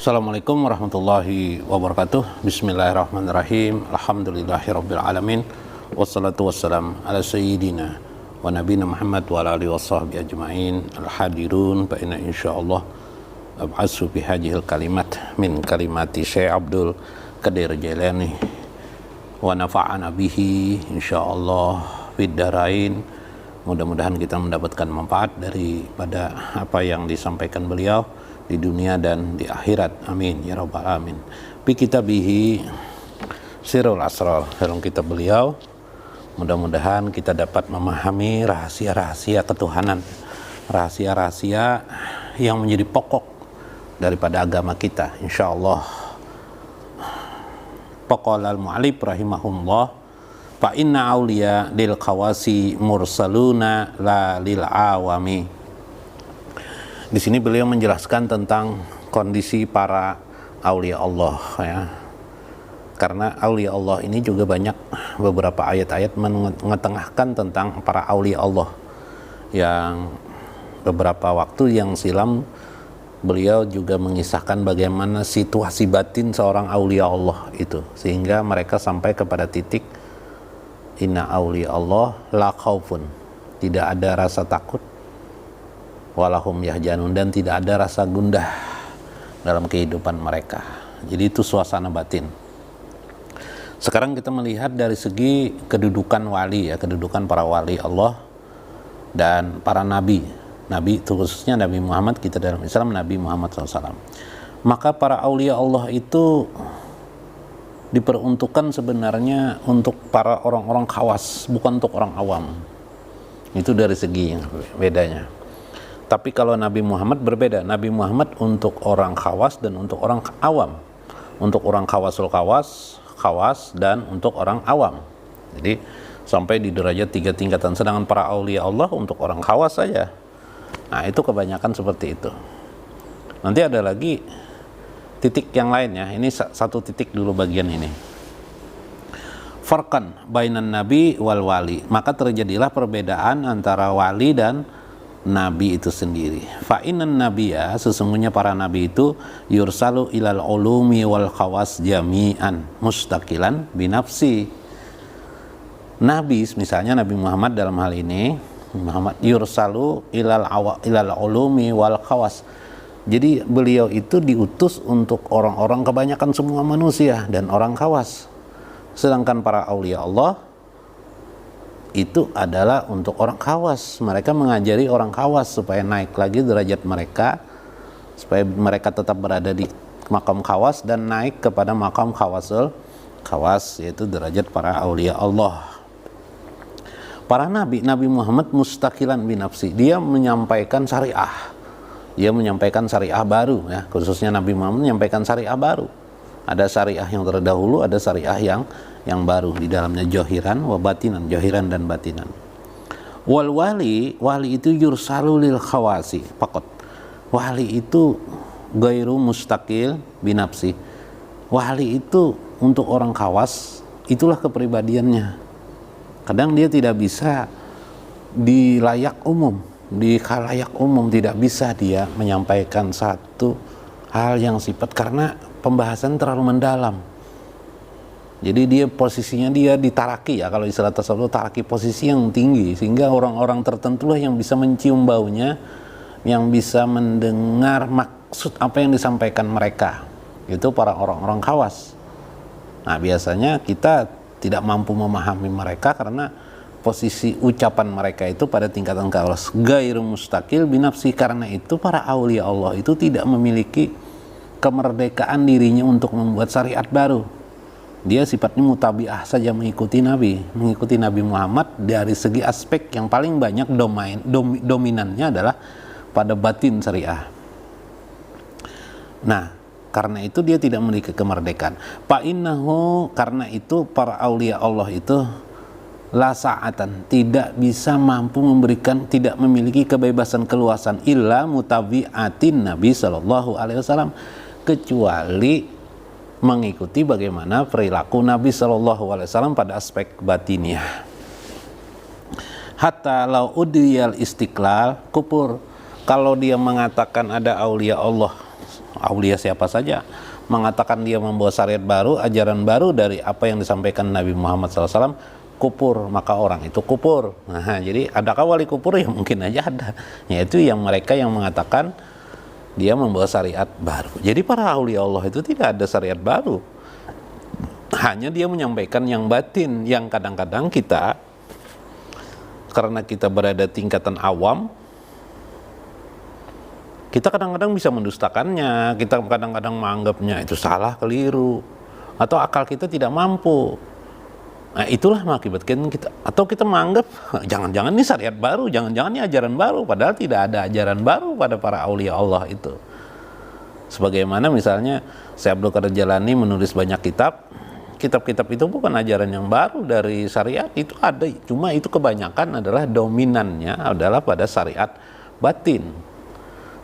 Assalamualaikum warahmatullahi wabarakatuh. Bismillahirrahmanirrahim. Alhamdulillahirabbil alamin. Wassalatu wassalam ala sayyidina wa nabiyina Muhammad wa ala alihi washabbihi ajmain. Al-hadirun fa inna insyaallah ab'asu bi hadhil kalimat min kalimati Syekh Abdul Qadir Jailani wa nafa'ana bihi insyaallah fid darain. Mudah-mudahan kita mendapatkan manfaat daripada apa yang disampaikan beliau di dunia dan di akhirat, amin ya rabbal alamin. Bi kitabihi Sirrul Asrar, dalam kitab beliau mudah-mudahan kita dapat memahami rahasia-rahasia ketuhanan, rahasia-rahasia yang menjadi pokok daripada agama kita, insyaallah. Faqala al-mu'allif rahimahullah, fa inna awliya lil khawasi mursaluna la lil awami. Di sini beliau menjelaskan tentang kondisi para aulia Allah, ya. Karena aulia Allah ini juga banyak beberapa ayat-ayat mengetengahkan tentang para aulia Allah. Yang beberapa waktu yang silam beliau juga mengisahkan bagaimana situasi batin seorang aulia Allah itu, sehingga mereka sampai kepada titik inna aulia Allah la khaufun, tidak ada rasa takut, walahum yahjanun, dan tidak ada rasa gundah dalam kehidupan mereka. Jadi itu suasana batin. Sekarang kita melihat dari segi kedudukan wali, ya, kedudukan para wali Allah dan para nabi. Nabi itu khususnya Nabi Muhammad, kita dalam Islam Nabi Muhammad SAW. Maka para aulia Allah itu diperuntukkan sebenarnya untuk para orang-orang khawas, bukan untuk orang awam. Itu dari segi yang bedanya. Tapi kalau Nabi Muhammad berbeda. Nabi Muhammad untuk orang khawas dan untuk orang awam. Untuk orang khawasul khawas dan untuk orang awam. Jadi sampai di derajat 3 tingkatan. Sedangkan para aulia Allah untuk orang khawas saja. Nah, itu kebanyakan seperti itu. Nanti ada lagi titik yang lainnya. Ini satu titik dulu bagian ini. Farqan bainan nabi wal wali. Maka terjadilah perbedaan antara wali dan nabi itu sendiri. Fa'inan nabiya, sesungguhnya para nabi itu yursalu ilal ulumi wal khawas jami'an mustaqilan binafsi. Nabi, misalnya Nabi Muhammad dalam hal ini, Muhammad yursalu ilal ulumi wal khawas. Jadi beliau itu diutus untuk orang-orang kebanyakan semua manusia dan orang khawas. Sedangkan para aulia Allah itu adalah untuk orang khawas. Mereka mengajari orang khawas supaya naik lagi derajat mereka, supaya mereka tetap berada di makam khawas dan naik kepada makam khawasul khawas, yaitu derajat para aulia Allah. Para nabi, Nabi Muhammad mustaqilan binafsi, dia menyampaikan syariah, dia menyampaikan syariah baru, ya. Khususnya Nabi Muhammad menyampaikan syariah baru. Ada syariah yang terdahulu, ada syariah yang baru, di dalamnya johiran wa batinan, johiran dan batinan. Wal wali itu yursalu lil khawasi faqat. Wali itu gairu mustaqil binafsi. Wali itu untuk orang khawas, itulah kepribadiannya. Kadang dia tidak bisa di layak umum, di khalayak umum, tidak bisa dia menyampaikan satu hal yang sifat karena pembahasan terlalu mendalam. Jadi dia posisinya dia ditaraki, ya, kalau istilah tasawuf taraki, posisi yang tinggi, sehingga orang-orang tertentu lah yang bisa mencium baunya, yang bisa mendengar maksud apa yang disampaikan mereka. Itu para orang-orang khawas. Nah, biasanya kita tidak mampu memahami mereka karena posisi ucapan mereka itu pada tingkatan khawas gairu mustaqil binafsi. Karena itu para aulia Allah itu tidak memiliki kemerdekaan dirinya untuk membuat syariat baru. Dia sifatnya mutabiah saja, mengikuti Nabi Muhammad dari segi aspek yang paling banyak dominannya adalah pada batin syariah. Nah, karena itu dia tidak memiliki kemerdekaan. Fa'innahu, karena itu para aulia Allah itu la sa'atan, tidak bisa mampu memberikan, tidak memiliki kebebasan keluasan illa mutabi'atin Nabi sallallahu alaihi wasallam, kecuali mengikuti bagaimana perilaku Nabi sallallahu alaihi wasallam pada aspek batinnya. Hatta lau udiyal istiqlal kupur, kalau dia mengatakan ada aulia Allah aulia siapa saja, mengatakan dia membawa syariat baru, ajaran baru dari apa yang disampaikan Nabi Muhammad SAW, kufur, maka orang itu kufur. Nah, jadi adakah wali kufur? Ya mungkin aja ada, yaitu yang mereka yang mengatakan dia membawa syariat baru. Jadi para aulia Allah itu tidak ada syariat baru, hanya dia menyampaikan yang batin, yang kadang-kadang kita, karena kita berada tingkatan awam, kita kadang-kadang bisa mendustakannya, kita kadang-kadang menganggapnya itu salah, keliru, atau akal kita tidak mampu. Nah, itulah mengakibatkan kita, atau kita menganggap jangan-jangan ini syariat baru, jangan-jangan ini ajaran baru, padahal tidak ada ajaran baru pada para aulia Allah itu. Sebagaimana misalnya Syekh Abdul Qadir Jailani menulis banyak kitab-kitab itu bukan ajaran yang baru dari syariat, itu ada, cuma itu kebanyakan adalah dominannya adalah pada syariat batin.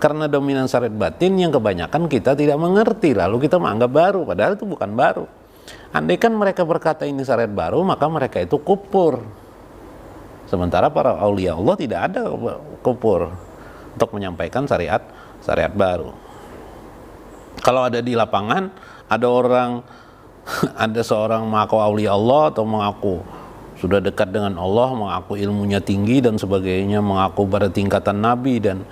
Karena dominan syariat batin yang kebanyakan kita tidak mengerti, lalu kita menganggap baru, padahal itu bukan baru. Andaikan mereka berkata ini syariat baru, maka mereka itu kufur. Sementara para aulia Allah tidak ada kufur untuk menyampaikan syariat baru. Kalau ada di lapangan, ada orang, ada seorang mengaku aulia Allah atau mengaku sudah dekat dengan Allah, mengaku ilmunya tinggi dan sebagainya, mengaku pada tingkatan nabi dan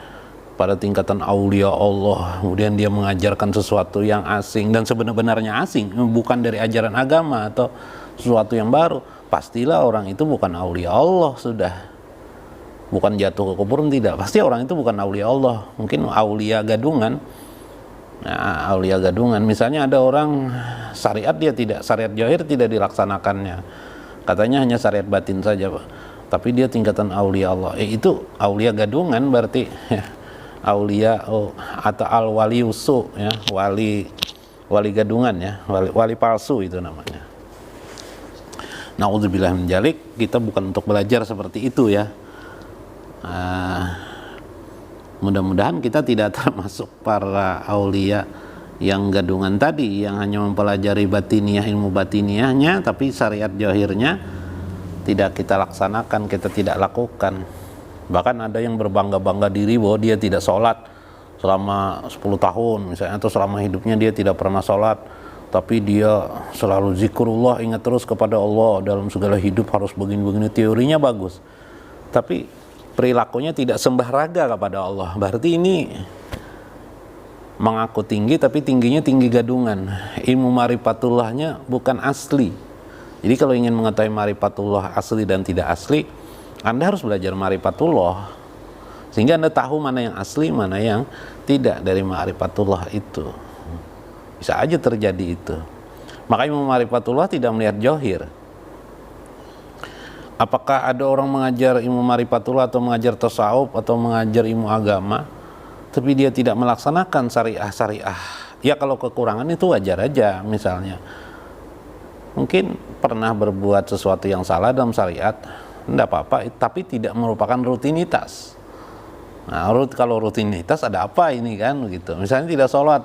pada tingkatan aulia Allah, kemudian dia mengajarkan sesuatu yang asing dan sebenarnya asing, bukan dari ajaran agama atau sesuatu yang baru, pastilah orang itu bukan aulia Allah sudah. Bukan jatuh ke kuburan, tidak, pasti orang itu bukan aulia Allah, mungkin aulia gadungan. Nah, aulia gadungan, misalnya ada orang syariat dia tidak, syariat zahir tidak dilaksanakannya, katanya hanya syariat batin saja, Pak, tapi dia tingkatan aulia Allah, itu aulia gadungan berarti ya. Aulia atau al-wali usu ya, wali gadungan ya, wali palsu itu namanya. Nauzubillah min dzalik, kita bukan untuk belajar seperti itu ya. Mudah-mudahan kita tidak termasuk para aulia yang gadungan tadi, yang hanya mempelajari batiniah, ilmu batiniahnya, tapi syariat zahirnya tidak kita laksanakan, kita tidak lakukan. Bahkan ada yang berbangga-bangga diri bahwa dia tidak sholat selama 10 tahun misalnya, atau selama hidupnya dia tidak pernah sholat, tapi dia selalu zikrullah, ingat terus kepada Allah dalam segala hidup, harus begini-begini, teorinya bagus, tapi perilakunya tidak sembah raga kepada Allah. Berarti ini mengaku tinggi, tapi tingginya tinggi gadungan, ilmu marifatullahnya bukan asli. Jadi kalau ingin mengetahui marifatullah asli dan tidak asli, Anda harus belajar marifatullah sehingga Anda tahu mana yang asli, mana yang tidak dari marifatullah itu. Bisa aja terjadi itu. Makanya marifatullah tidak melihat zahir. Apakah ada orang mengajar ilmu marifatullah atau mengajar tasawuf atau mengajar ilmu agama tapi dia tidak melaksanakan syariah? Ya kalau kekurangan itu wajar aja, misalnya mungkin pernah berbuat sesuatu yang salah dalam syariat, tidak apa-apa, tapi tidak merupakan rutinitas. Nah, kalau rutinitas ada apa ini kan begitu. Misalnya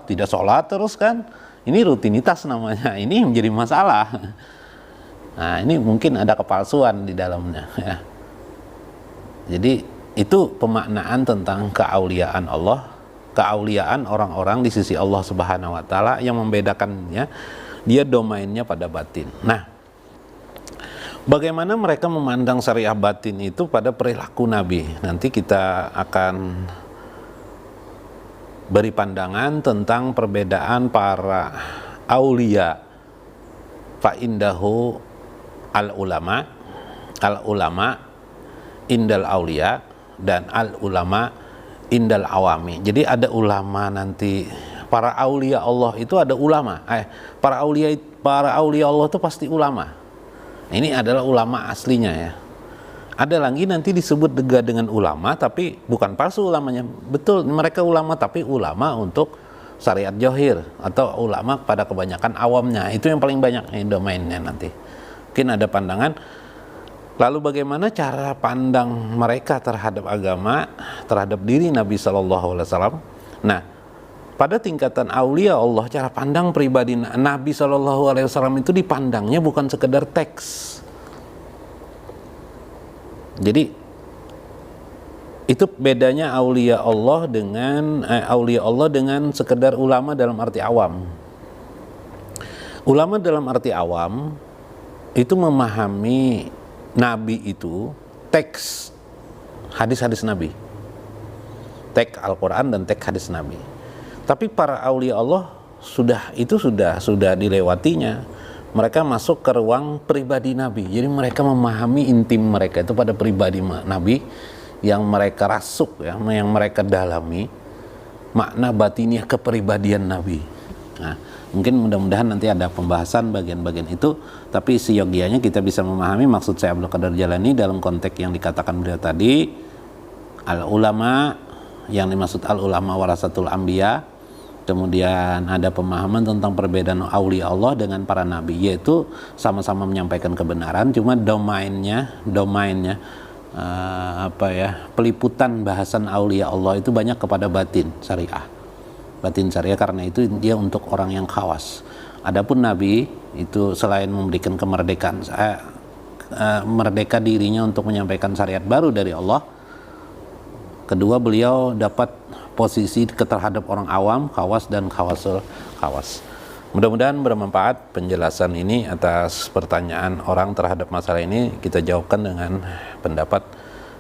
tidak sholat terus kan, ini rutinitas namanya, ini menjadi masalah. Nah, ini mungkin ada kepalsuan di dalamnya ya. Jadi itu pemaknaan tentang keauliaan Allah, keauliaan orang-orang di sisi Allah Subhanahu wa taala, yang membedakannya dia domainnya pada batin. Nah, bagaimana mereka memandang syariah batin itu pada perilaku Nabi? Nanti kita akan beri pandangan tentang perbedaan para aulia. Fa indahu al-ulama indal aulia dan al-ulama indal awami. Jadi ada ulama nanti, para aulia Allah itu ada ulama. Para aulia Allah itu pasti ulama. Ini adalah ulama aslinya ya. Ada lagi nanti disebut dengan ulama, tapi bukan palsu ulamanya. Betul, mereka ulama, tapi ulama untuk syariat zahir, atau ulama pada kebanyakan awamnya. Itu yang paling banyak domainnya nanti. Mungkin ada pandangan. Lalu bagaimana cara pandang mereka terhadap agama, terhadap diri Nabi SAW? Nah, pada tingkatan aulia Allah, cara pandang pribadi Nabi SAW itu dipandangnya bukan sekedar teks. Jadi Itu bedanya aulia Allah dengan sekedar ulama dalam arti awam. Ulama dalam arti awam itu memahami Nabi itu teks hadis-hadis Nabi, teks Al-Quran dan teks hadis Nabi. Tapi para aulia Allah sudah dilewatinya. Mereka masuk ke ruang pribadi Nabi. Jadi mereka memahami intim mereka itu pada pribadi Nabi, yang mereka rasuk, ya, yang mereka dalami makna batiniah kepribadian Nabi. Nah, mungkin mudah-mudahan nanti ada pembahasan bagian-bagian itu, tapi seyogianya kita bisa memahami maksud saya Abdul Qadir Jalani dalam konteks yang dikatakan beliau tadi, al-ulama, yang dimaksud al-ulama warasatul anbiya. Kemudian ada pemahaman tentang perbedaan aulia Allah dengan para nabi, yaitu sama-sama menyampaikan kebenaran, cuma domainnya peliputan bahasan aulia Allah itu banyak kepada batin syariah, karena itu dia untuk orang yang khawas. Adapun nabi itu selain memberikan kemerdekaan merdeka dirinya untuk menyampaikan syariat baru dari Allah, kedua beliau dapat posisi terhadap orang awam, khawas dan khawasul khawas. Mudah-mudahan bermanfaat penjelasan ini atas pertanyaan orang terhadap masalah ini, kita jawabkan dengan pendapat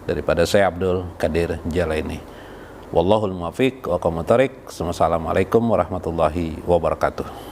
daripada Syekh Abdul Qadir Jalani. Wallahul muwaffiq wa aqwamut thoriq. Wassalamualaikum warahmatullahi wabarakatuh.